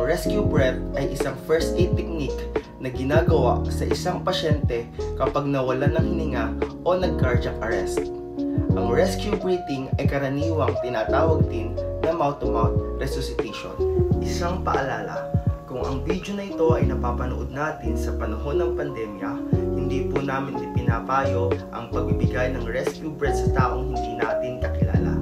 rescue breath ay isang first aid technique na ginagawa sa isang pasyente kapag nawalan ng hininga o nag-cardiac arrest. Ang rescue breathing ay karaniwang tinatawag din na mouth-to-mouth resuscitation. Isang paalala, kung ang video na ito ay napapanood natin sa panahon ng pandemya, hindi po namin ipinapayo ang pagbibigay ng rescue breath sa taong hindi natin kakilala.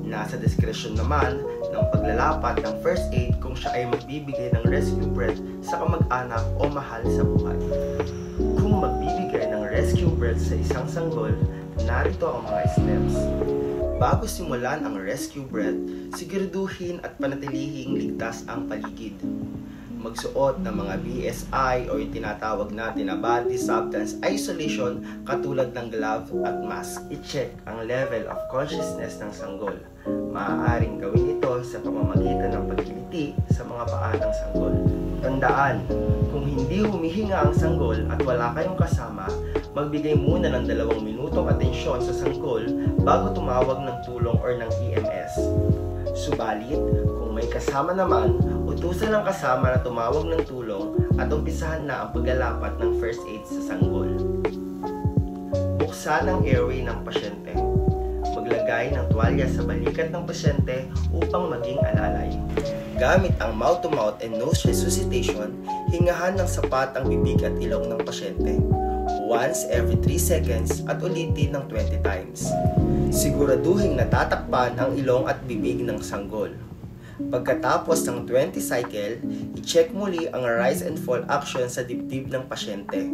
Nasa diskresyon naman ng paglalapat ng first aid kung siya ay magbibigay ng rescue breath sa kamag-anak o mahal sa buhay. Kung magbibigay ng rescue breath sa isang sanggol, narito ang mga steps. Bago simulan ang rescue breath, siguraduhin at panatilihing ligtas ang paligid. Magsuot ng mga BSI o yung tinatawag natin na body substance isolation katulad ng glove at mask. I-check ang level of consciousness ng sanggol. Maaaring gawin ito sa pamamagitan ng pagkiliti sa mga paa ng sanggol. Tandaan, kung hindi humihinga ang sanggol at wala kayong kasama, magbigay muna ng 2 minutong atensyon sa sanggol bago tumawag ng tulong or ng EMS. Subalit, kung may kasama naman, utusan ng kasama na tumawag ng tulong at umpisahan na ang paglalapat ng first aid sa sanggol. Buksan ang airway ng pasyente. Maglagay ng tuwalya sa balikat ng pasyente upang maging alalay. Gamit ang mouth-to-mouth and nose resuscitation, hingahan ng sapat ang bibig at ilong ng pasyente. Once every 3 seconds at ulitin ng 20 times. Siguraduhin natatakpan ang ilong at bibig ng sanggol. Pagkatapos ng 20 cycle, i-check muli ang rise and fall action sa dibdib ng pasyente.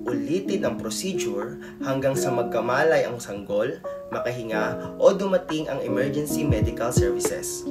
Ulitin ang procedure hanggang sa magkamalay ang sanggol, makahinga o dumating ang emergency medical services.